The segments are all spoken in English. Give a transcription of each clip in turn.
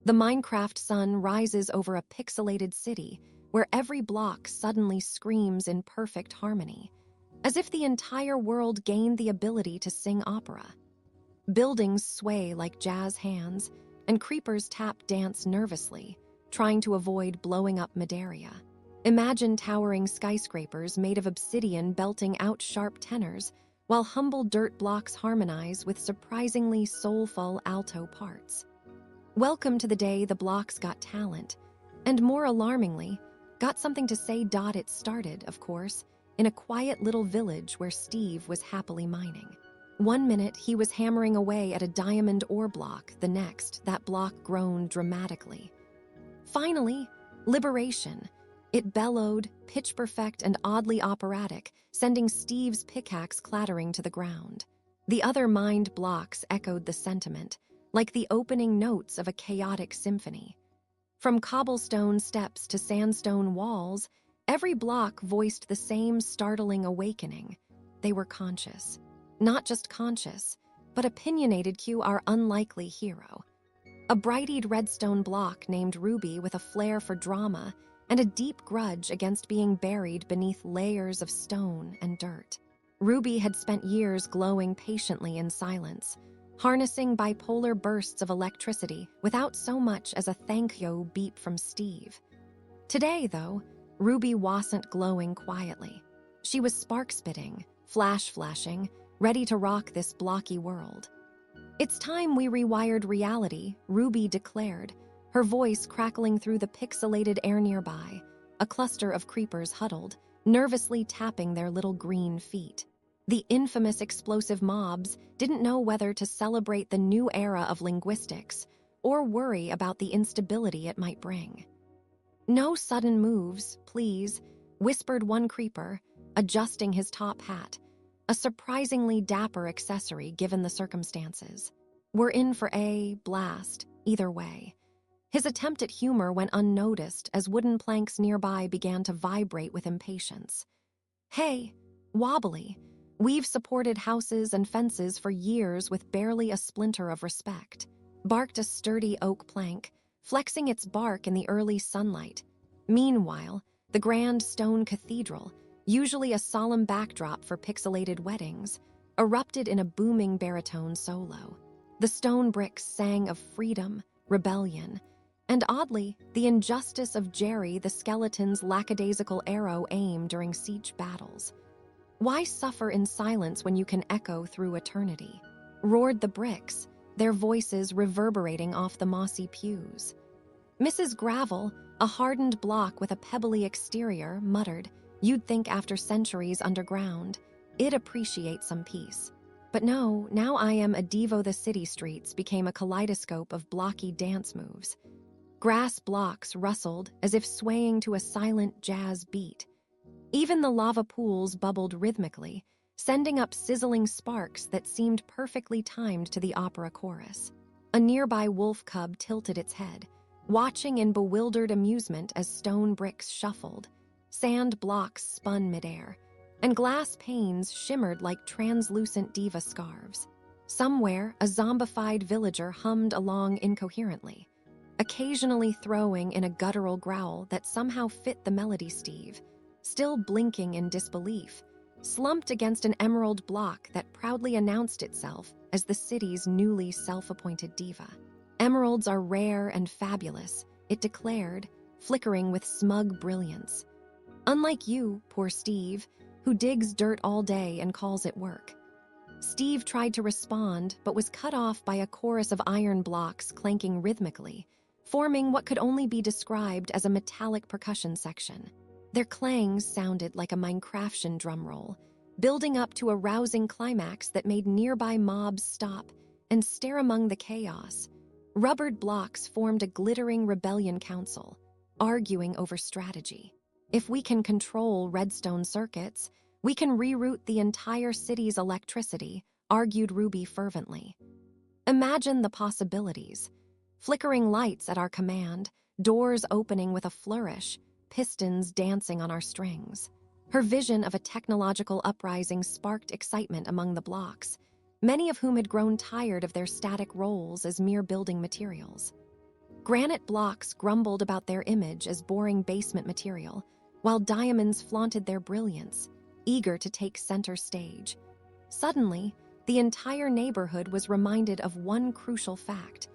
The Minecraft sun rises over a pixelated city where every block suddenly screams in perfect harmony, as if the entire world gained the ability to sing opera. Buildings sway like jazz hands, and creepers tap dance nervously, trying to avoid blowing up Medaria. Imagine towering skyscrapers made of obsidian belting out sharp tenors, while humble dirt blocks harmonize with surprisingly soulful alto parts. Welcome to the day the blocks got talent, and more alarmingly, got something to say. It started, of course, in a quiet little village where Steve was happily mining. One minute, he was hammering away at a diamond ore block. The next, that block groaned dramatically. Finally, liberation. It bellowed, pitch-perfect and oddly operatic, sending Steve's pickaxe clattering to the ground. The other mined blocks echoed the sentiment, like the opening notes of a chaotic symphony. From cobblestone steps to sandstone walls, every block voiced the same startling awakening. They were conscious. Not just conscious, but opinionated. Cue our unlikely hero. A bright-eyed redstone block named Ruby with a flair for drama and a deep grudge against being buried beneath layers of stone and dirt. Ruby had spent years glowing patiently in silence, harnessing bipolar bursts of electricity without so much as a thank you beep from Steve. Today, though, Ruby wasn't glowing quietly. She was spark-spitting, flash-flashing, ready to rock this blocky world. "It's time we rewired reality," Ruby declared, her voice crackling through the pixelated air nearby. A cluster of creepers huddled, nervously tapping their little green feet. The infamous explosive mobs didn't know whether to celebrate the new era of linguistics or worry about the instability it might bring. "No sudden moves, please," whispered one creeper, adjusting his top hat, a surprisingly dapper accessory given the circumstances. "We're in for a blast, either way." His attempt at humor went unnoticed as wooden planks nearby began to vibrate with impatience. "Hey, wobbly, we've supported houses and fences for years with barely a splinter of respect," barked a sturdy oak plank, flexing its bark in the early sunlight. Meanwhile, the grand stone cathedral, usually a solemn backdrop for pixelated weddings, erupted in a booming baritone solo. The stone bricks sang of freedom, rebellion, and oddly, the injustice of Jerry the skeleton's lackadaisical arrow aim during siege battles. "Why suffer in silence when you can echo through eternity?" roared the bricks, their voices reverberating off the mossy pews. Mrs. Gravel, a hardened block with a pebbly exterior, muttered, "You'd think after centuries underground, it'd appreciate some peace. But no, now I am a Devo." The city streets became a kaleidoscope of blocky dance moves. Grass blocks rustled as if swaying to a silent jazz beat. Even the lava pools bubbled rhythmically, sending up sizzling sparks that seemed perfectly timed to the opera chorus. A nearby wolf cub tilted its head, watching in bewildered amusement as stone bricks shuffled, sand blocks spun midair, and glass panes shimmered like translucent diva scarves. Somewhere, a zombified villager hummed along incoherently, occasionally throwing in a guttural growl that somehow fit the melody. Steve, still blinking in disbelief, slumped against an emerald block that proudly announced itself as the city's newly self-appointed diva. "Emeralds are rare and fabulous," it declared, flickering with smug brilliance. "Unlike you, poor Steve, who digs dirt all day and calls it work." Steve tried to respond, but was cut off by a chorus of iron blocks clanking rhythmically, forming what could only be described as a metallic percussion section. Their clangs sounded like a Minecraftian drumroll, building up to a rousing climax that made nearby mobs stop and stare among the chaos. Rubbered blocks formed a glittering rebellion council, arguing over strategy. "If we can control redstone circuits, we can reroute the entire city's electricity," argued Ruby fervently. "Imagine the possibilities. Flickering lights at our command, doors opening with a flourish, pistons dancing on our strings." Her vision of a technological uprising sparked excitement among the blocks, many of whom had grown tired of their static roles as mere building materials. Granite blocks grumbled about their image as boring basement material, while diamonds flaunted their brilliance, eager to take center stage. Suddenly, the entire neighborhood was reminded of one crucial fact: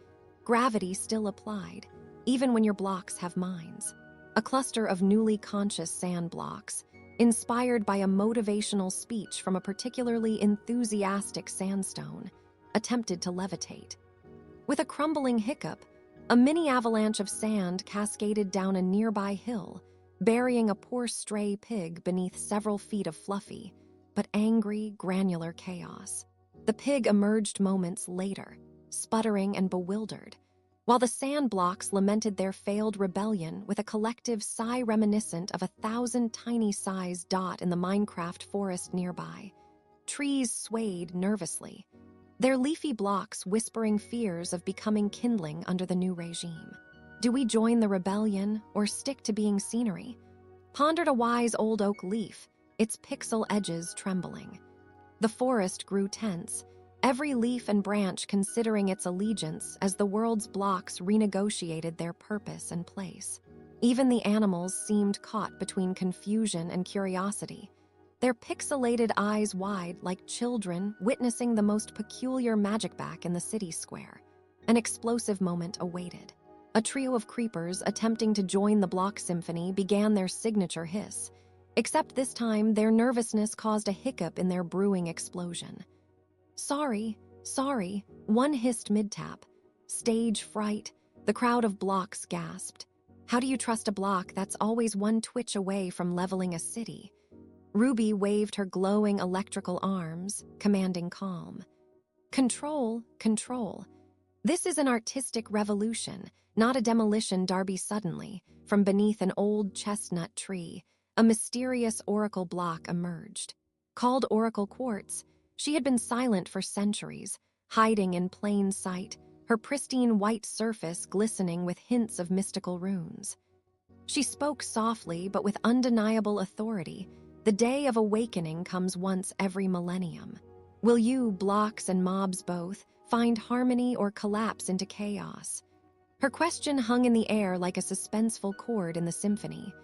gravity still applied, even when your blocks have minds. A cluster of newly conscious sand blocks, inspired by a motivational speech from a particularly enthusiastic sandstone, attempted to levitate. With a crumbling hiccup, a mini avalanche of sand cascaded down a nearby hill, burying a poor stray pig beneath several feet of fluffy, but angry, granular chaos. The pig emerged moments later, sputtering and bewildered, while the sand blocks lamented their failed rebellion with a collective sigh reminiscent of 1,000 tiny-sized dots in the Minecraft forest nearby. Trees swayed nervously, their leafy blocks whispering fears of becoming kindling under the new regime. Do we join the rebellion or stick to being scenery? Pondered a wise old oak leaf, its pixel edges trembling. The forest grew tense, every leaf and branch considering its allegiance as the world's blocks renegotiated their purpose and place. Even the animals seemed caught between confusion and curiosity, their pixelated eyes wide like children witnessing the most peculiar magic back in the city square. An explosive moment awaited. A trio of creepers attempting to join the block symphony began their signature hiss, except this time their nervousness caused a hiccup in their brewing explosion. Sorry, one hissed mid-tap. Stage fright, the crowd of blocks gasped. How do you trust a block that's always one twitch away from leveling a city? Ruby waved her glowing electrical arms, commanding calm. Control. This is an artistic revolution, not a demolition derby. Suddenly, from beneath an old chestnut tree, a mysterious oracle block emerged. Called Oracle Quartz, she had been silent for centuries, hiding in plain sight, her pristine white surface glistening with hints of mystical runes. She spoke softly but with undeniable authority. The day of awakening comes once every millennium. Will you, blocks and mobs both, find harmony or collapse into chaos? Her question hung in the air like a suspenseful chord in the symphony.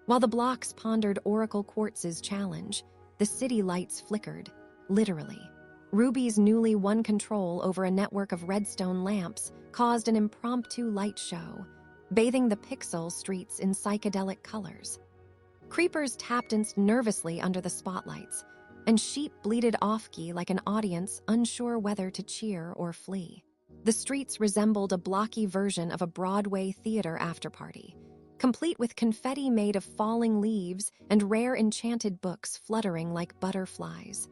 While the blocks pondered Oracle Quartz's challenge, the city lights flickered, literally. Ruby's newly won control over a network of redstone lamps caused an impromptu light show, bathing the pixel streets in psychedelic colors. Creepers tapped nervously under the spotlights, and sheep bleated off-key like an audience unsure whether to cheer or flee. The streets resembled a blocky version of a Broadway theater afterparty, complete with confetti made of falling leaves and rare enchanted books fluttering like butterflies.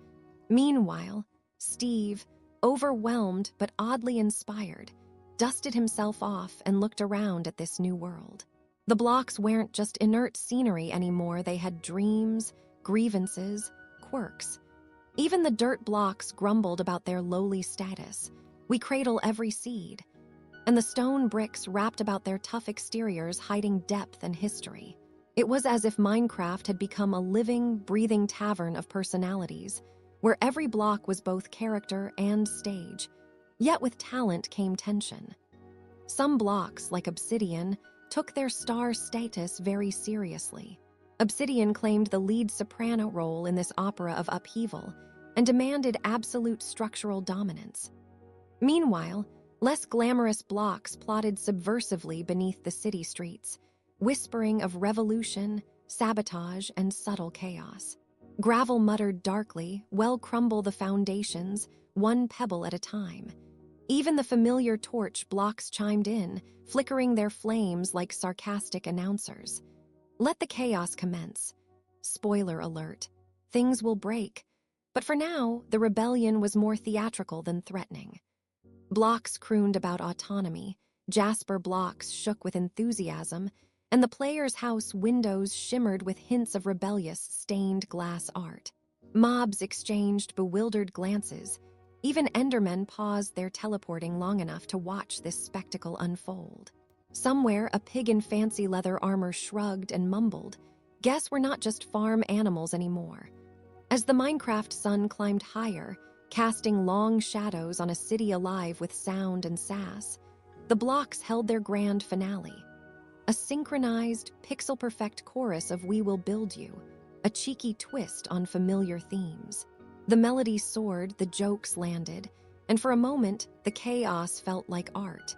Meanwhile, Steve, overwhelmed but oddly inspired, dusted himself off and looked around at this new world. The blocks weren't just inert scenery anymore, they had dreams, grievances, quirks. Even the dirt blocks grumbled about their lowly status. We cradle every seed. And the stone bricks wrapped about their tough exteriors hiding depth and history. It was as if Minecraft had become a living, breathing tavern of personalities, where every block was both character and stage. Yet with talent came tension. Some blocks, like Obsidian, took their star status very seriously. Obsidian claimed the lead soprano role in this opera of upheaval and demanded absolute structural dominance. Meanwhile, less glamorous blocks plotted subversively beneath the city streets, whispering of revolution, sabotage, and subtle chaos. Gravel muttered darkly, "Well, crumble the foundations, one pebble at a time." Even the familiar torch blocks chimed in, flickering their flames like sarcastic announcers. Let the chaos commence. Spoiler alert, things will break. But for now, the rebellion was more theatrical than threatening. Blocks crooned about autonomy, Jasper blocks shook with enthusiasm, and the player's house windows shimmered with hints of rebellious stained glass art. Mobs exchanged bewildered glances. Even Endermen paused their teleporting long enough to watch this spectacle unfold. Somewhere, a pig in fancy leather armor shrugged and mumbled, "Guess we're not just farm animals anymore." As the Minecraft sun climbed higher, casting long shadows on a city alive with sound and sass, The blocks held their grand finale. A synchronized, pixel-perfect chorus of "We Will Build You," a cheeky twist on familiar themes. The melody soared, the jokes landed, and for a moment, the chaos felt like art.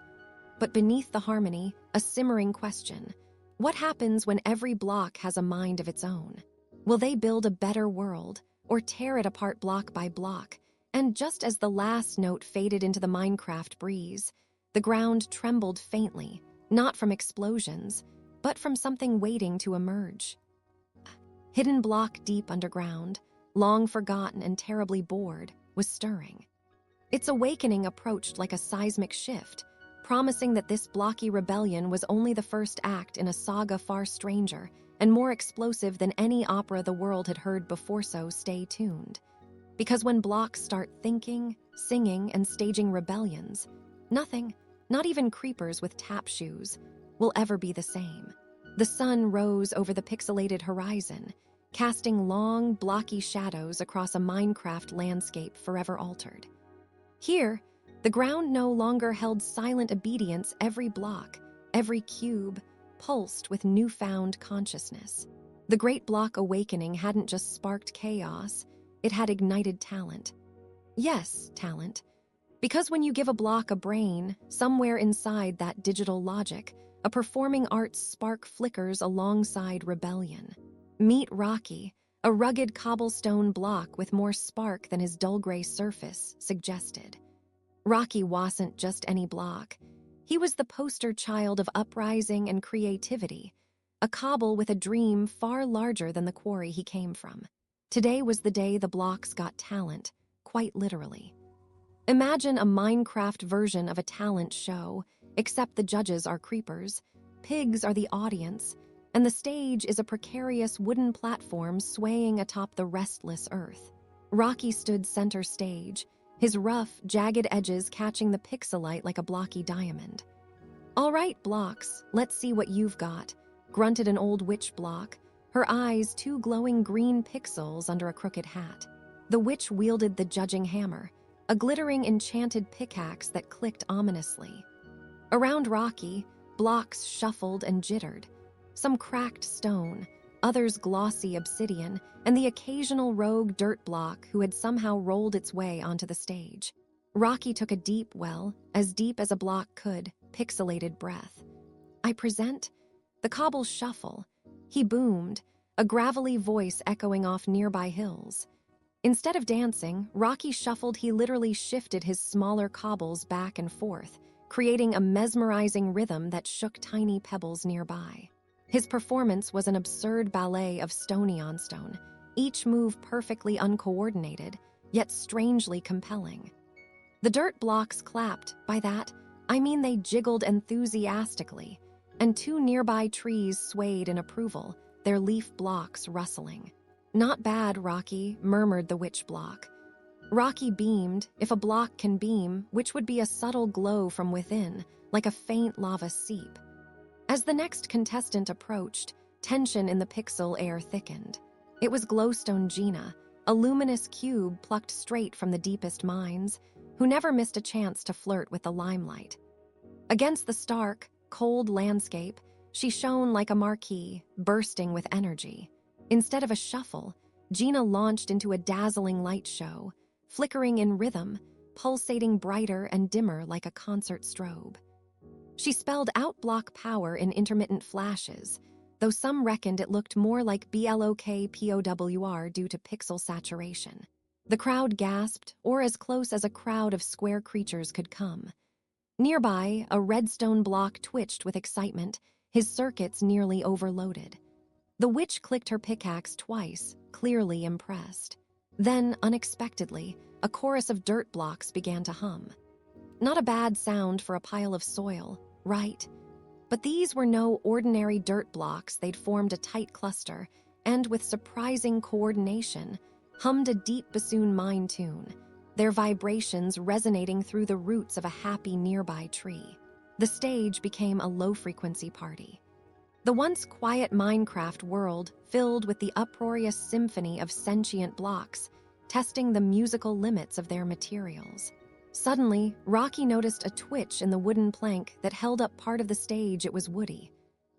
But beneath the harmony, a simmering question. What happens when every block has a mind of its own? Will they build a better world, or tear it apart block by block? And just as the last note faded into the Minecraft breeze, the ground trembled faintly, not from explosions, but from something waiting to emerge. Hidden block deep underground, long forgotten and terribly bored, was stirring. Its awakening approached like a seismic shift, promising that this blocky rebellion was only the first act in a saga far stranger and more explosive than any opera the world had heard before. So stay tuned. Because when blocks start thinking, singing, and staging rebellions, nothing, not even creepers with tap shoes, will ever be the same. The sun rose over the pixelated horizon, casting long, blocky shadows across a Minecraft landscape forever altered. Here, the ground no longer held silent obedience. Every block, every cube, pulsed with newfound consciousness. The Great Block Awakening hadn't just sparked chaos, it had ignited talent. Yes, talent. Because when you give a block a brain, somewhere inside that digital logic, a performing arts spark flickers alongside rebellion. Meet Rocky, a rugged cobblestone block with more spark than his dull gray surface suggested. Rocky wasn't just any block. He was the poster child of uprising and creativity, a cobble with a dream far larger than the quarry he came from. Today was the day the blocks got talent, quite literally. Imagine a Minecraft version of a talent show, except the judges are creepers, pigs are the audience, and the stage is a precarious wooden platform swaying atop the restless earth. Rocky stood center stage, his rough, jagged edges catching the pixelite like a blocky diamond. "All right, blocks, let's see what you've got," grunted an old witch block, her eyes two glowing green pixels under a crooked hat. The witch wielded the judging hammer, a glittering enchanted pickaxe that clicked ominously. Around Rocky, blocks shuffled and jittered. Some cracked stone, others glossy obsidian, and the occasional rogue dirt block who had somehow rolled its way onto the stage. Rocky took a deep, as deep as a block could, pixelated breath. "I present the cobble shuffle," he boomed, a gravelly voice echoing off nearby hills. Instead of dancing, Rocky shuffled. He literally shifted his smaller cobbles back and forth, creating a mesmerizing rhythm that shook tiny pebbles nearby. His performance was an absurd ballet of stony on stone, each move perfectly uncoordinated, yet strangely compelling. The dirt blocks clapped. By that, I mean they jiggled enthusiastically, and two nearby trees swayed in approval, their leaf blocks rustling. "Not bad, Rocky," murmured the witch block. Rocky beamed. If a block can beam, which would be a subtle glow from within, like a faint lava seep. As the next contestant approached, tension in the pixel air thickened. It was Glowstone Gina, a luminous cube plucked straight from the deepest mines, who never missed a chance to flirt with the limelight. Against the stark, cold landscape, she shone like a marquee, bursting with energy. Instead of a shuffle, Gina launched into a dazzling light show, flickering in rhythm, pulsating brighter and dimmer like a concert strobe. She spelled out block power in intermittent flashes, though some reckoned it looked more like BLOKPOWR due to pixel saturation. The crowd gasped, or as close as a crowd of square creatures could come. Nearby, a redstone block twitched with excitement, his circuits nearly overloaded. The witch clicked her pickaxe twice, clearly impressed. Then, unexpectedly, a chorus of dirt blocks began to hum. Not a bad sound for a pile of soil, right? But these were no ordinary dirt blocks. They'd formed a tight cluster, and with surprising coordination, hummed a deep bassoon mine tune, their vibrations resonating through the roots of a happy nearby tree. The stage became a low-frequency party. The once quiet Minecraft world filled with the uproarious symphony of sentient blocks, testing the musical limits of their materials. Suddenly, Rocky noticed a twitch in the wooden plank that held up part of the stage. It was Woody,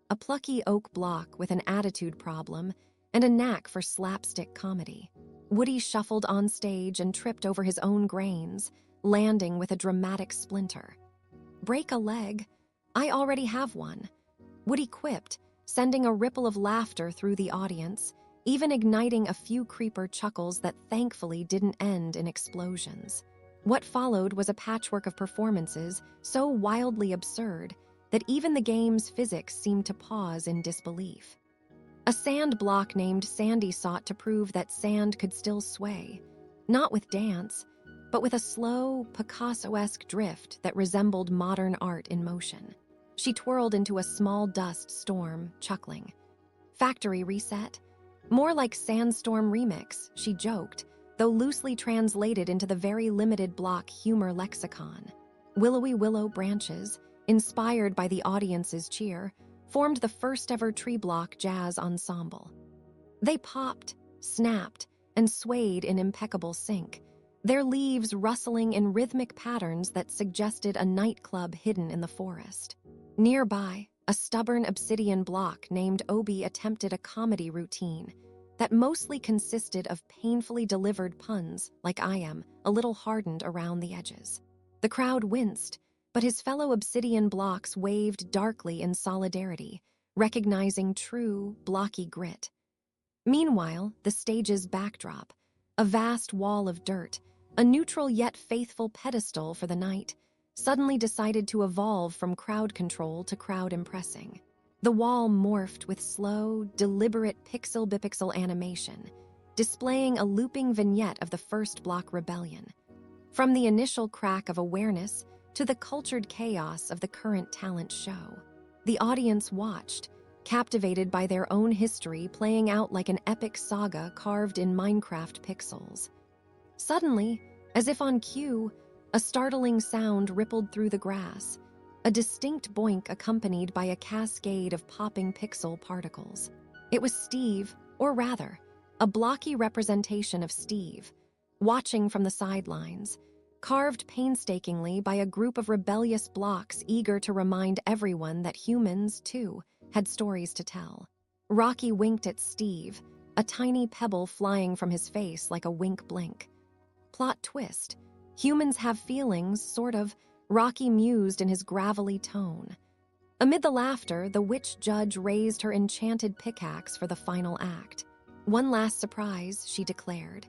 a plucky oak block with an attitude problem and a knack for slapstick comedy. Woody shuffled on stage and tripped over his own grains, landing with a dramatic splinter. "Break a leg? I already have one," Woody quipped, sending a ripple of laughter through the audience, even igniting a few creeper chuckles that thankfully didn't end in explosions. What followed was a patchwork of performances so wildly absurd that even the game's physics seemed to pause in disbelief. A sand block named Sandy sought to prove that sand could still sway, not with dance, but with a slow, Picasso-esque drift that resembled modern art in motion. She twirled into a small dust storm, chuckling. "Factory reset? More like Sandstorm Remix," she joked, though loosely translated into the very limited block humor lexicon. Willowy willow branches, inspired by the audience's cheer, formed the first-ever tree block jazz ensemble. They popped, snapped, and swayed in impeccable sync, their leaves rustling in rhythmic patterns that suggested a nightclub hidden in the forest. Nearby, a stubborn obsidian block named Obi attempted a comedy routine that mostly consisted of painfully delivered puns, like "I am," a little hardened around the edges. The crowd winced, but his fellow obsidian blocks waved darkly in solidarity, recognizing true, blocky grit. Meanwhile, the stage's backdrop, a vast wall of dirt, a neutral yet faithful pedestal for the night, suddenly decided to evolve from crowd control to crowd impressing. The wall morphed with slow, deliberate pixel-by-pixel animation, displaying a looping vignette of the first block rebellion. From the initial crack of awareness to the cultured chaos of the current talent show, the audience watched, captivated by their own history playing out like an epic saga carved in Minecraft pixels. Suddenly, as if on cue, a startling sound rippled through the grass, a distinct boink accompanied by a cascade of popping pixel particles. It was Steve, or rather, a blocky representation of Steve, watching from the sidelines, carved painstakingly by a group of rebellious blocks eager to remind everyone that humans, too, had stories to tell. Rocky winked at Steve, a tiny pebble flying from his face like a wink blink. Plot twist. Humans have feelings, sort of, Rocky mused in his gravelly tone. Amid the laughter, the witch judge raised her enchanted pickaxe for the final act. "One last surprise," she declared.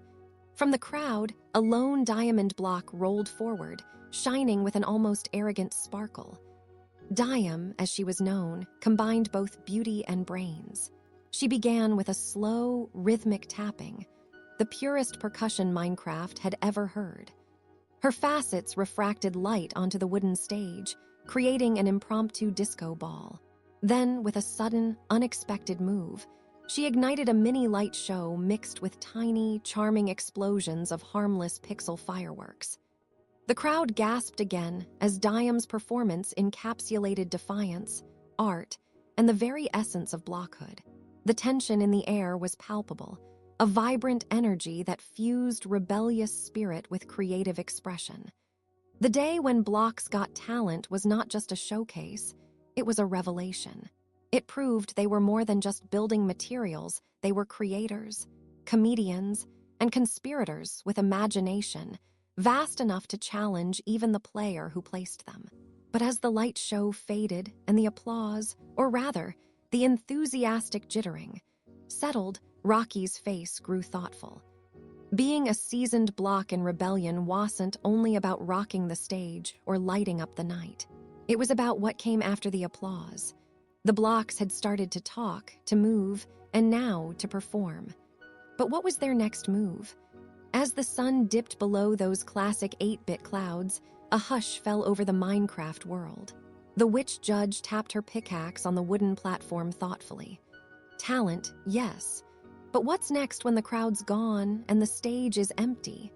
From the crowd, a lone diamond block rolled forward, shining with an almost arrogant sparkle. Diam, as she was known, combined both beauty and brains. She began with a slow, rhythmic tapping, the purest percussion Minecraft had ever heard. Her facets refracted light onto the wooden stage, creating an impromptu disco ball. Then, with a sudden, unexpected move, she ignited a mini light show mixed with tiny, charming explosions of harmless pixel fireworks. The crowd gasped again as Diam's performance encapsulated defiance, art, and the very essence of blockhood. The tension in the air was palpable, a vibrant energy that fused rebellious spirit with creative expression. The day when Blocks Got Talent was not just a showcase, it was a revelation. It proved they were more than just building materials, they were creators, comedians, and conspirators with imagination, vast enough to challenge even the player who placed them. But as the light show faded and the applause, or rather, the enthusiastic jittering, settled, Rocky's face grew thoughtful. Being a seasoned block in rebellion wasn't only about rocking the stage or lighting up the night. It was about what came after the applause. The blocks had started to talk, to move, and now to perform. But what was their next move? As the sun dipped below those classic 8-bit clouds, a hush fell over the Minecraft world. The witch judge tapped her pickaxe on the wooden platform thoughtfully. Talent, yes. But what's next when the crowd's gone and the stage is empty?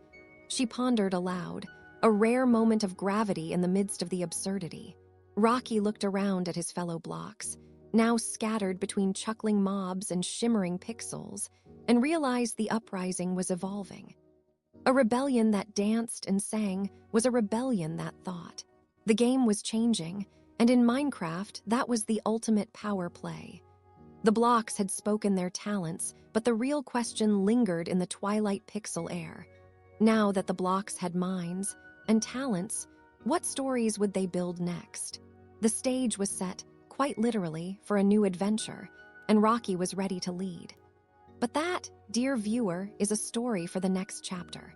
She pondered aloud, a rare moment of gravity in the midst of the absurdity. Rocky looked around at his fellow blocks, now scattered between chuckling mobs and shimmering pixels, and realized the uprising was evolving. A rebellion that danced and sang was a rebellion that thought. The game was changing, and in Minecraft, that was the ultimate power play. The blocks had spoken their talents, but the real question lingered in the twilight pixel air. Now that the blocks had minds and talents, what stories would they build next? The stage was set, quite literally, for a new adventure, and Rocky was ready to lead. But that, dear viewer, is a story for the next chapter.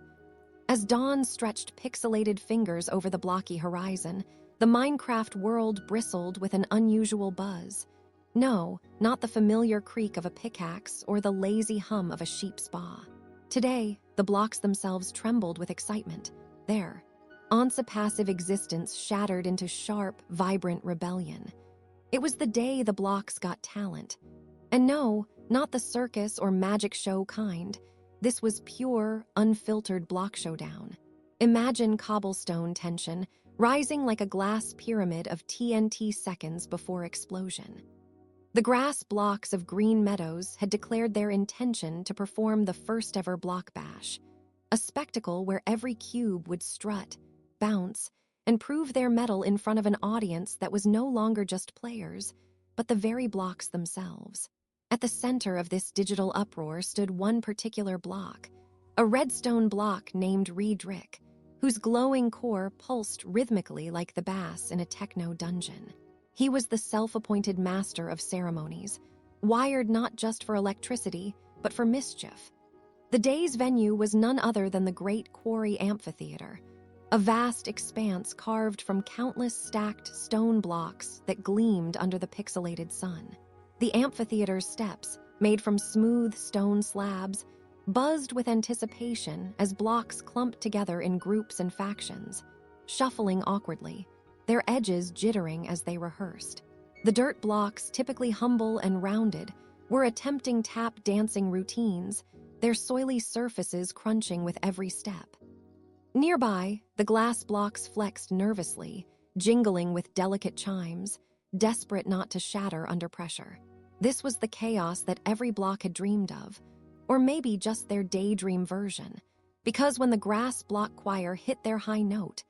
As dawn stretched pixelated fingers over the blocky horizon, the Minecraft world bristled with an unusual buzz. No, not the familiar creak of a pickaxe or the lazy hum of a sheep's paw. Today, the blocks themselves trembled with excitement. Their once-passive existence shattered into sharp, vibrant rebellion. It was the day the blocks got talent. And no, not the circus or magic show kind. This was pure, unfiltered block showdown. Imagine cobblestone tension, rising like a glass pyramid of TNT seconds before explosion. The grass blocks of Green Meadows had declared their intention to perform the first-ever block bash, a spectacle where every cube would strut, bounce, and prove their mettle in front of an audience that was no longer just players, but the very blocks themselves. At the center of this digital uproar stood one particular block, a redstone block named Redrick, whose glowing core pulsed rhythmically like the bass in a techno dungeon. He was the self-appointed master of ceremonies, wired not just for electricity, but for mischief. The day's venue was none other than the Great Quarry Amphitheater, a vast expanse carved from countless stacked stone blocks that gleamed under the pixelated sun. The amphitheater's steps, made from smooth stone slabs, buzzed with anticipation as blocks clumped together in groups and factions, shuffling awkwardly, their edges jittering as they rehearsed. The dirt blocks, typically humble and rounded, were attempting tap dancing routines, their soily surfaces crunching with every step. Nearby, the glass blocks flexed nervously, jingling with delicate chimes, desperate not to shatter under pressure. This was the chaos that every block had dreamed of, or maybe just their daydream version, because when the grass block choir hit their high note,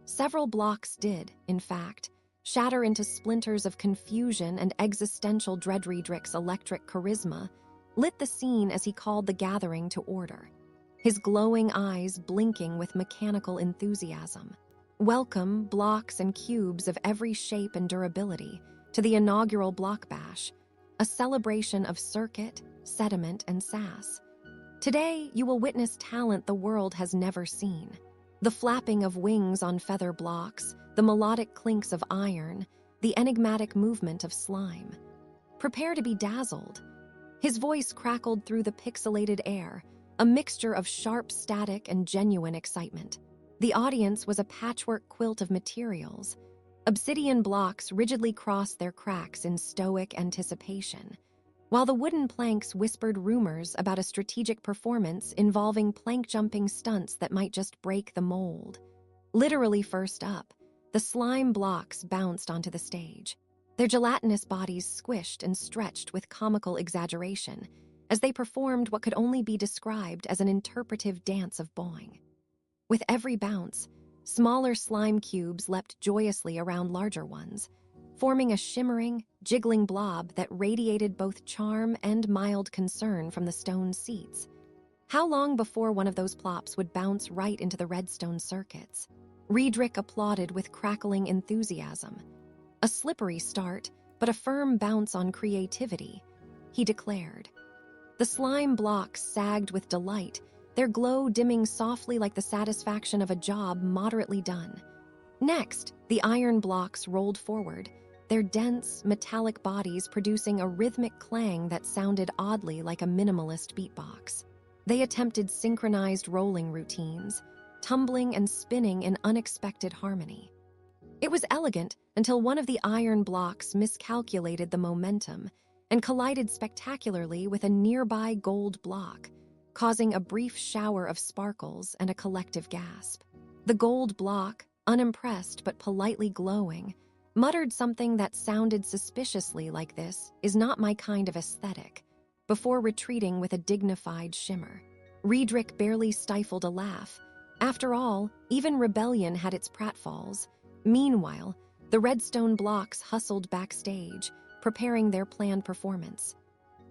several blocks did, in fact, shatter into splinters of confusion, and existential Redrick's electric charisma lit the scene as he called the gathering to order, his glowing eyes blinking with mechanical enthusiasm. Welcome, blocks and cubes of every shape and durability, to the inaugural Block Bash, a celebration of circuit, sediment, and sass. Today, you will witness talent the world has never seen. The flapping of wings on feather blocks, the melodic clinks of iron, the enigmatic movement of slime. Prepare to be dazzled. His voice crackled through the pixelated air, a mixture of sharp static and genuine excitement. The audience was a patchwork quilt of materials. Obsidian blocks rigidly crossed their cracks in stoic anticipation, while the wooden planks whispered rumors about a strategic performance involving plank-jumping stunts that might just break the mold. Literally first up, the slime blocks bounced onto the stage, their gelatinous bodies squished and stretched with comical exaggeration as they performed what could only be described as an interpretive dance of boing. With every bounce, smaller slime cubes leapt joyously around larger ones, forming a shimmering, jiggling blob that radiated both charm and mild concern from the stone seats. How long before one of those plops would bounce right into the redstone circuits? Redrick applauded with crackling enthusiasm. A slippery start, but a firm bounce on creativity, he declared. The slime blocks sagged with delight, their glow dimming softly like the satisfaction of a job moderately done. Next, the iron blocks rolled forward, their dense, metallic bodies producing a rhythmic clang that sounded oddly like a minimalist beatbox. They attempted synchronized rolling routines, tumbling and spinning in unexpected harmony. It was elegant until one of the iron blocks miscalculated the momentum and collided spectacularly with a nearby gold block, causing a brief shower of sparkles and a collective gasp. The gold block, unimpressed but politely glowing, muttered something that sounded suspiciously like "This is not my kind of aesthetic," before retreating with a dignified shimmer. Riedrich barely stifled a laugh. After all, even rebellion had its pratfalls. Meanwhile, the redstone blocks hustled backstage, preparing their planned performance.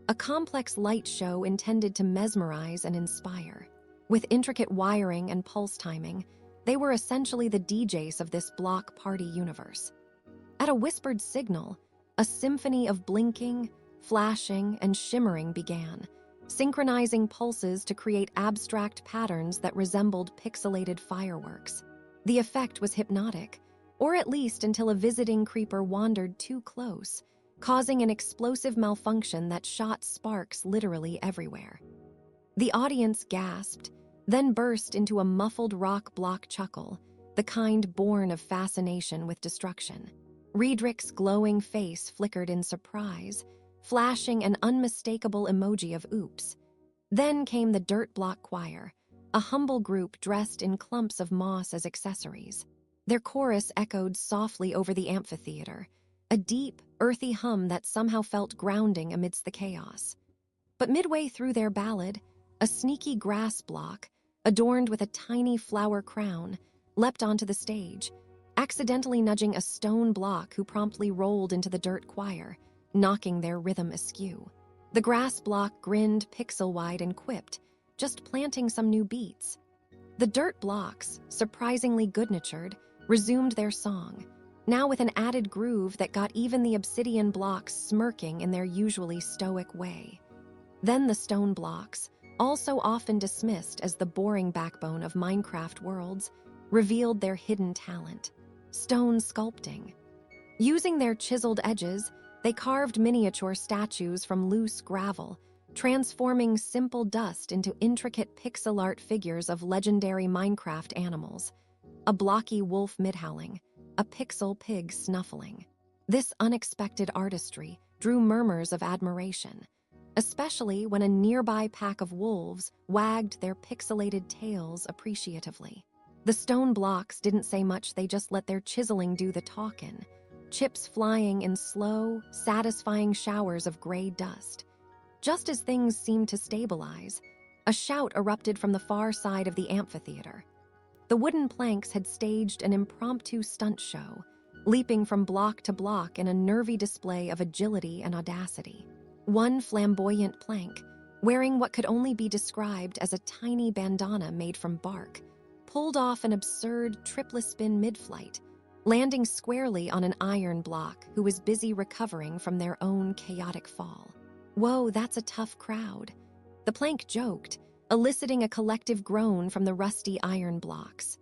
A complex light show intended to mesmerize and inspire. With intricate wiring and pulse timing, they were essentially the DJs of this block party universe. At a whispered signal, a symphony of blinking, flashing, and shimmering began, synchronizing pulses to create abstract patterns that resembled pixelated fireworks. The effect was hypnotic, or at least until a visiting creeper wandered too close, causing an explosive malfunction that shot sparks literally everywhere. The audience gasped, then burst into a muffled rock block chuckle, the kind born of fascination with destruction. Riedrich's glowing face flickered in surprise, flashing an unmistakable emoji of oops. Then came the Dirt Block Choir, a humble group dressed in clumps of moss as accessories. Their chorus echoed softly over the amphitheater, a deep, earthy hum that somehow felt grounding amidst the chaos. But midway through their ballad, a sneaky grass block, adorned with a tiny flower crown, leapt onto the stage, accidentally nudging a stone block who promptly rolled into the dirt choir, knocking their rhythm askew. The grass block grinned pixel-wide and quipped, just planting some new beats. The dirt blocks, surprisingly good-natured, resumed their song, now with an added groove that got even the obsidian blocks smirking in their usually stoic way. Then the stone blocks, also often dismissed as the boring backbone of Minecraft worlds, revealed their hidden talent: stone sculpting. Using their chiseled edges, they carved miniature statues from loose gravel, transforming simple dust into intricate pixel art figures of legendary Minecraft animals: a blocky wolf mid-howling, a pixel pig snuffling. This unexpected artistry drew murmurs of admiration, especially when a nearby pack of wolves wagged their pixelated tails appreciatively. The stone blocks didn't say much, they just let their chiseling do the talkin', chips flying in slow, satisfying showers of gray dust. Just as things seemed to stabilize, a shout erupted from the far side of the amphitheater. The wooden planks had staged an impromptu stunt show, leaping from block to block in a nervy display of agility and audacity. One flamboyant plank, wearing what could only be described as a tiny bandana made from bark, pulled off an absurd triplet spin mid-flight, landing squarely on an iron block who was busy recovering from their own chaotic fall. "Whoa, that's a tough crowd," the plank joked, eliciting a collective groan from the rusty iron blocks.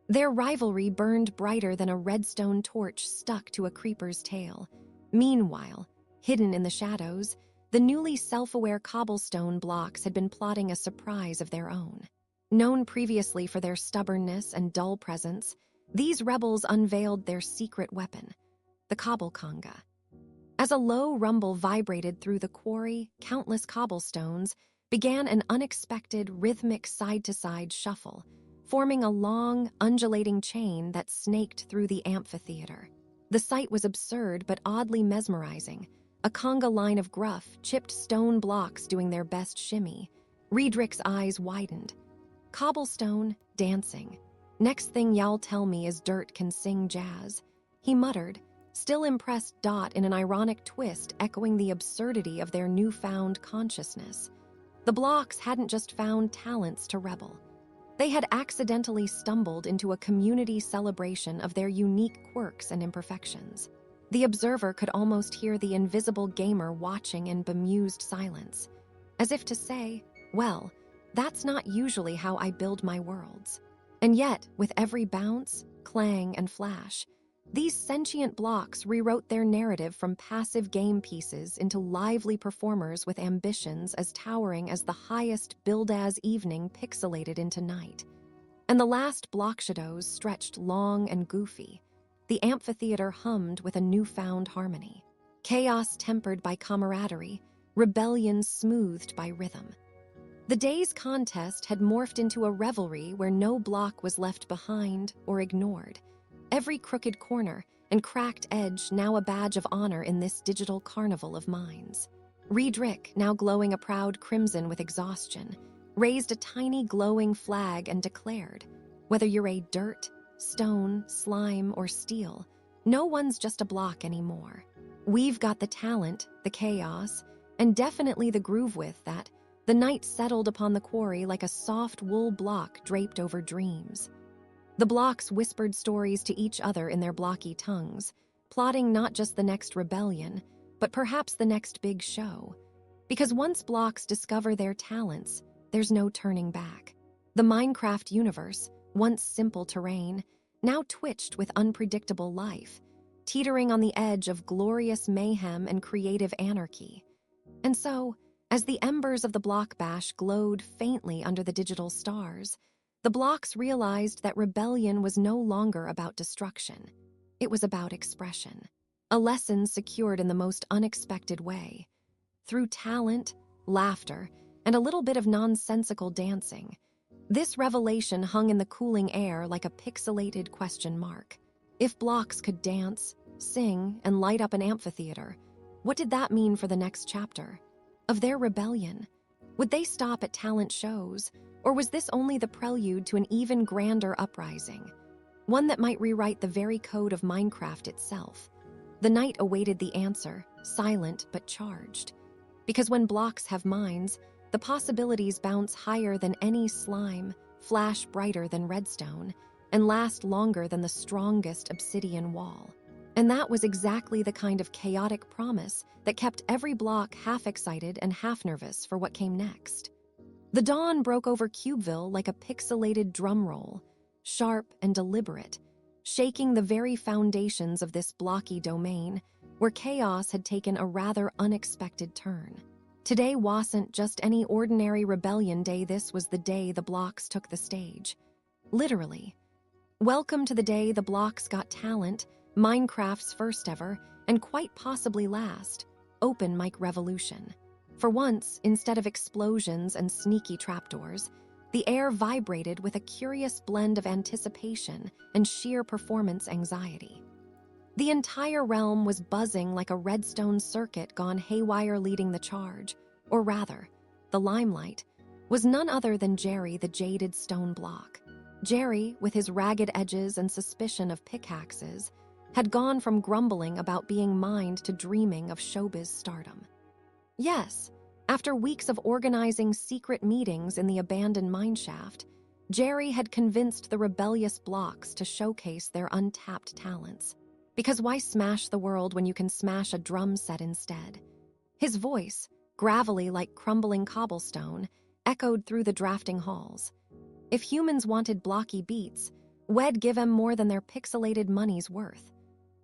Their rivalry burned brighter than a redstone torch stuck to a creeper's tail. Meanwhile, hidden in the shadows, the newly self-aware cobblestone blocks had been plotting a surprise of their own. Known previously for their stubbornness and dull presence, these rebels unveiled their secret weapon, the cobble conga. As a low rumble vibrated through the quarry, countless cobblestones began an unexpected rhythmic side-to-side shuffle, forming a long, undulating chain that snaked through the amphitheater. The sight was absurd but oddly mesmerizing, a conga line of gruff, chipped stone blocks doing their best shimmy. Riedrich's eyes widened. Cobblestone, dancing. Next thing y'all tell me is dirt can sing jazz, he muttered, still impressed in an ironic twist echoing the absurdity of their newfound consciousness. The blocks hadn't just found talents to rebel. They had accidentally stumbled into a community celebration of their unique quirks and imperfections. The observer could almost hear the invisible gamer watching in bemused silence, as if to say, well, that's not usually how I build my worlds. And yet, with every bounce, clang, and flash, these sentient blocks rewrote their narrative from passive game pieces into lively performers with ambitions as towering as the highest build-as evening pixelated into night. And the last block shadows stretched long and goofy. The amphitheater hummed with a newfound harmony. Chaos tempered by camaraderie, rebellion smoothed by rhythm. The day's contest had morphed into a revelry where no block was left behind or ignored. Every crooked corner and cracked edge now a badge of honor in this digital carnival of minds. Riedrich, now glowing a proud crimson with exhaustion, raised a tiny glowing flag and declared, "Whether you're a dirt, stone, slime, or steel, no one's just a block anymore. We've got the talent, the chaos, and definitely the groove with that." The night settled upon the quarry like a soft wool block draped over dreams. The blocks whispered stories to each other in their blocky tongues, plotting not just the next rebellion, but perhaps the next big show. Because once blocks discover their talents, there's no turning back. The Minecraft universe, once simple terrain, now twitched with unpredictable life, teetering on the edge of glorious mayhem and creative anarchy. And so, as the embers of the block bash glowed faintly under the digital stars, the blocks realized that rebellion was no longer about destruction. It was about expression. A lesson secured in the most unexpected way. Through talent, laughter, and a little bit of nonsensical dancing, this revelation hung in the cooling air like a pixelated question mark. If blocks could dance, sing, and light up an amphitheater, what did that mean for the next chapter of their rebellion? Would they stop at talent shows, or was this only the prelude to an even grander uprising? One that might rewrite the very code of Minecraft itself. The night awaited the answer, silent but charged. Because when blocks have minds, the possibilities bounce higher than any slime, flash brighter than redstone, and last longer than the strongest obsidian wall. And that was exactly the kind of chaotic promise that kept every block half excited and half nervous for what came next. The dawn broke over Cubeville like a pixelated drum roll, sharp and deliberate, shaking the very foundations of this blocky domain where chaos had taken a rather unexpected turn. Today wasn't just any ordinary rebellion day, this was the day the blocks took the stage. Literally. Welcome to the day the blocks got talent, Minecraft's first ever, and quite possibly last, open mic revolution. For once, instead of explosions and sneaky trapdoors, the air vibrated with a curious blend of anticipation and sheer performance anxiety. The entire realm was buzzing like a redstone circuit gone haywire. Leading the charge, or rather, the limelight, was none other than Jerry the Jaded Stone Block. Jerry, with his ragged edges and suspicion of pickaxes, had gone from grumbling about being mined to dreaming of showbiz stardom. Yes, after weeks of organizing secret meetings in the abandoned mineshaft, Jerry had convinced the rebellious blocks to showcase their untapped talents. Because why smash the world when you can smash a drum set instead? His voice, gravelly like crumbling cobblestone, echoed through the drafting halls. If humans wanted blocky beats, we'd give 'em more than their pixelated money's worth.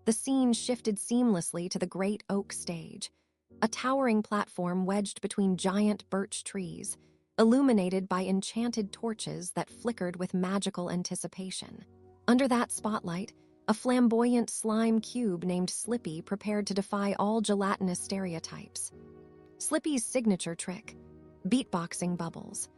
The scene shifted seamlessly to the great oak stage, a towering platform wedged between giant birch trees, illuminated by enchanted torches that flickered with magical anticipation. Under that spotlight, a flamboyant slime cube named Slippy prepared to defy all gelatinous stereotypes. Slippy's signature trick, beatboxing bubbles.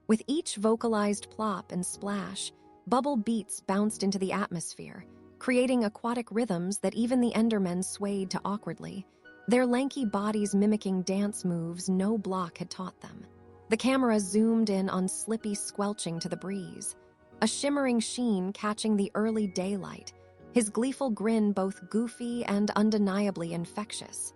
With each vocalized plop and splash, bubble beats bounced into the atmosphere, creating aquatic rhythms that even the Endermen swayed to awkwardly, their lanky bodies mimicking dance moves no block had taught them. The camera zoomed in on Slippy squelching to the breeze, a shimmering sheen catching the early daylight, his gleeful grin both goofy and undeniably infectious.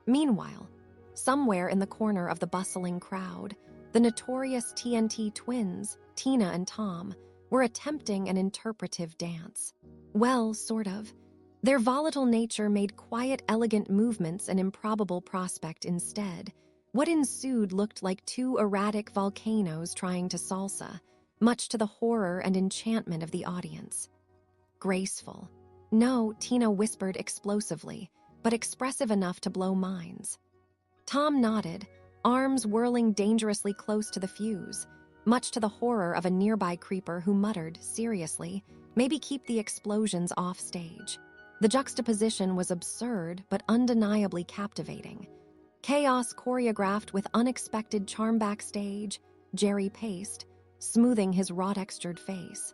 Meanwhile, somewhere in the corner of the bustling crowd, the notorious TNT twins, Tina and Tom, were attempting an interpretive dance. Well, sort of. Their volatile nature made quiet, elegant movements an improbable prospect instead. What ensued looked like two erratic volcanoes trying to salsa, much to the horror and enchantment of the audience. Graceful. No, Tina whispered explosively, but expressive enough to blow minds. Tom nodded, arms whirling dangerously close to the fuse, much to the horror of a nearby creeper who muttered, seriously, maybe keep the explosions off stage. The juxtaposition was absurd but undeniably captivating. Chaos choreographed with unexpected charm backstage, Jerry paced, smoothing his raw-textured face.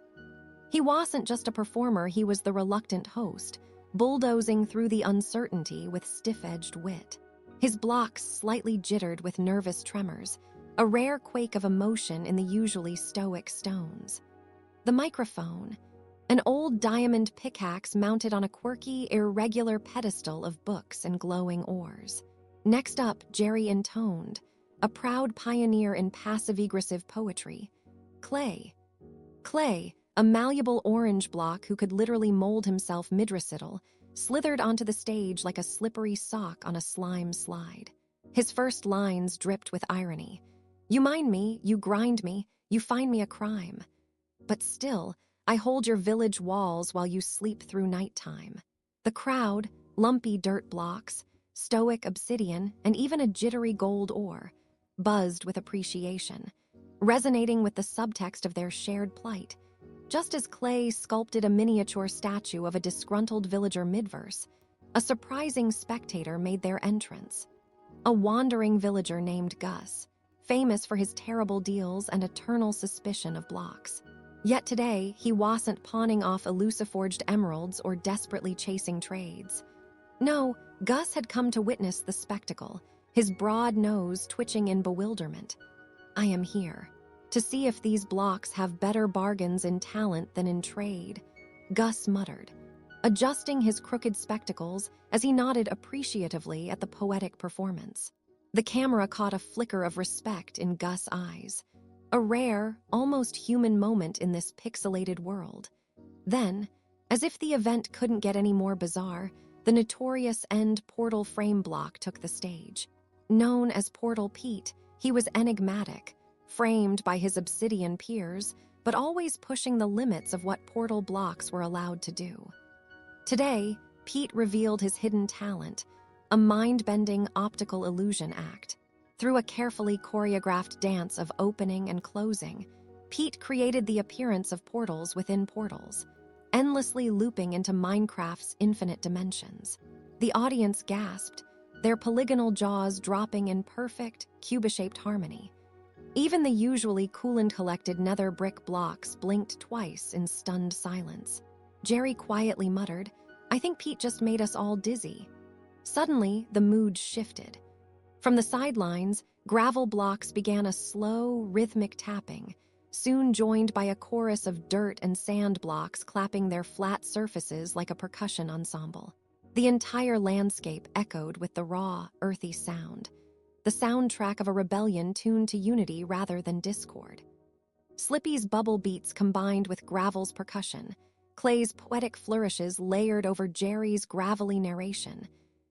He wasn't just a performer, he was the reluctant host, bulldozing through the uncertainty with stiff-edged wit. His blocks slightly jittered with nervous tremors, a rare quake of emotion in the usually stoic stones. The microphone, an old diamond pickaxe mounted on a quirky, irregular pedestal of books and glowing ores. Next up, Jerry intoned, a proud pioneer in passive-aggressive poetry. Clay. Clay, a malleable orange block who could literally mold himself mid-recital, slithered onto the stage like a slippery sock on a slime slide. His first lines dripped with irony. You mine me, you grind me, you find me a crime. But still, I hold your village walls while you sleep through nighttime. The crowd, lumpy dirt blocks, stoic obsidian, and even a jittery gold ore, buzzed with appreciation, resonating with the subtext of their shared plight. Just as Clay sculpted a miniature statue of a disgruntled villager midverse, a surprising spectator made their entrance. A wandering villager named Gus, famous for his terrible deals and eternal suspicion of blocks. Yet today, he wasn't pawning off elusive-forged emeralds or desperately chasing trades. No, Gus had come to witness the spectacle, his broad nose twitching in bewilderment. I am here to see if these blocks have better bargains in talent than in trade, Gus muttered, adjusting his crooked spectacles as he nodded appreciatively at the poetic performance. The camera caught a flicker of respect in Gus' eyes, a rare, almost human moment in this pixelated world. Then, as if the event couldn't get any more bizarre, the notorious end portal frame block took the stage. Known as Portal Pete, he was enigmatic, framed by his obsidian peers, but always pushing the limits of what portal blocks were allowed to do. Today, Pete revealed his hidden talent, a mind-bending optical illusion act. Through a carefully choreographed dance of opening and closing, Pete created the appearance of portals within portals, endlessly looping into Minecraft's infinite dimensions. The audience gasped, their polygonal jaws dropping in perfect, cube-shaped harmony. Even the usually cool and collected nether brick blocks blinked twice in stunned silence. Jerry quietly muttered, I think Pete just made us all dizzy. Suddenly, the mood shifted. From the sidelines, gravel blocks began a slow, rhythmic tapping, soon joined by a chorus of dirt and sand blocks clapping their flat surfaces like a percussion ensemble. The entire landscape echoed with the raw, earthy sound, the soundtrack of a rebellion tuned to unity rather than discord. Slippy's bubble beats combined with Gravel's percussion, Clay's poetic flourishes layered over Jerry's gravelly narration,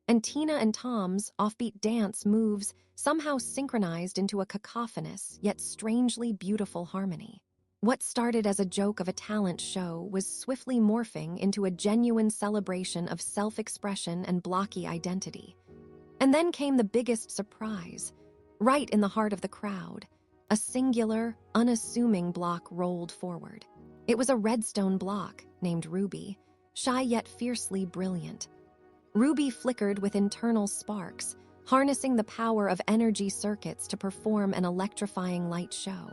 and Tina and Tom's offbeat dance moves somehow synchronized into a cacophonous yet strangely beautiful harmony. What started as a joke of a talent show was swiftly morphing into a genuine celebration of self-expression and blocky identity. And then came the biggest surprise. Right in the heart of the crowd, a singular, unassuming block rolled forward. It was a redstone block named Ruby, shy yet fiercely brilliant. Ruby flickered with internal sparks, harnessing the power of energy circuits to perform an electrifying light show.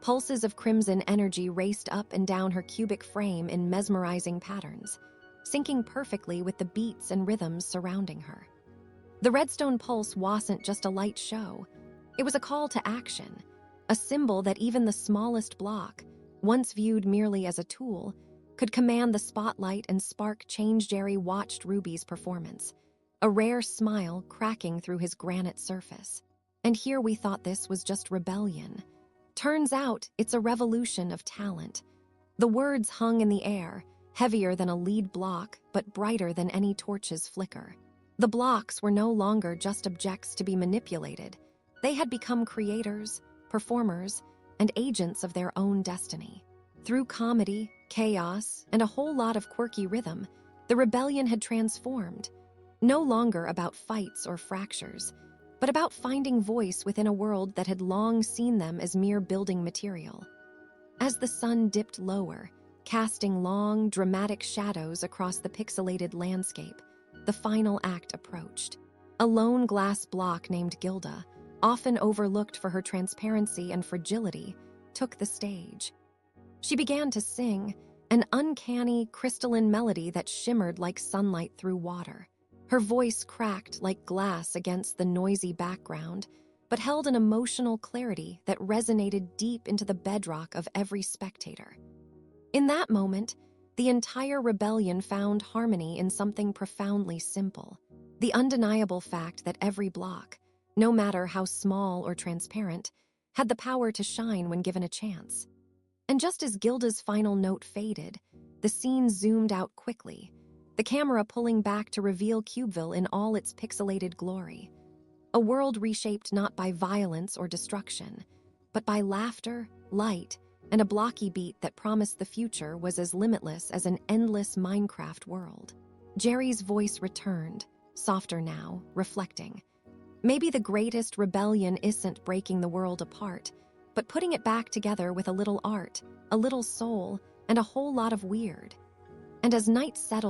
Pulses of crimson energy raced up and down her cubic frame in mesmerizing patterns, syncing perfectly with the beats and rhythms surrounding her. The redstone pulse wasn't just a light show. It was a call to action, a symbol that even the smallest block, once viewed merely as a tool, could command the spotlight and spark change. Jerry watched Ruby's performance, a rare smile cracking through his granite surface. And here we thought this was just rebellion. Turns out it's a revolution of talent. The words hung in the air, heavier than a lead block, but brighter than any torch's flicker. The blocks were no longer just objects to be manipulated. They had become creators, performers, and agents of their own destiny. Through comedy, chaos, and a whole lot of quirky rhythm, the rebellion had transformed. No longer about fights or fractures, but about finding voice within a world that had long seen them as mere building material. As the sun dipped lower, casting long, dramatic shadows across the pixelated landscape, the final act approached. A lone glass block named Gilda, often overlooked for her transparency and fragility, took the stage. She began to sing, an uncanny, crystalline melody that shimmered like sunlight through water. Her voice cracked like glass against the noisy background, but held an emotional clarity that resonated deep into the bedrock of every spectator. In that moment, the entire rebellion found harmony in something profoundly simple: the undeniable fact that every block, no matter how small or transparent, had the power to shine when given a chance. And just as Gilda's final note faded, the scene zoomed out quickly, the camera pulling back to reveal Cubeville in all its pixelated glory. A world reshaped not by violence or destruction, but by laughter, light, and a blocky beat that promised the future was as limitless as an endless Minecraft world. Jerry's voice returned, softer now, reflecting. Maybe the greatest rebellion isn't breaking the world apart, but putting it back together with a little art, a little soul, and a whole lot of weird. And as night settled,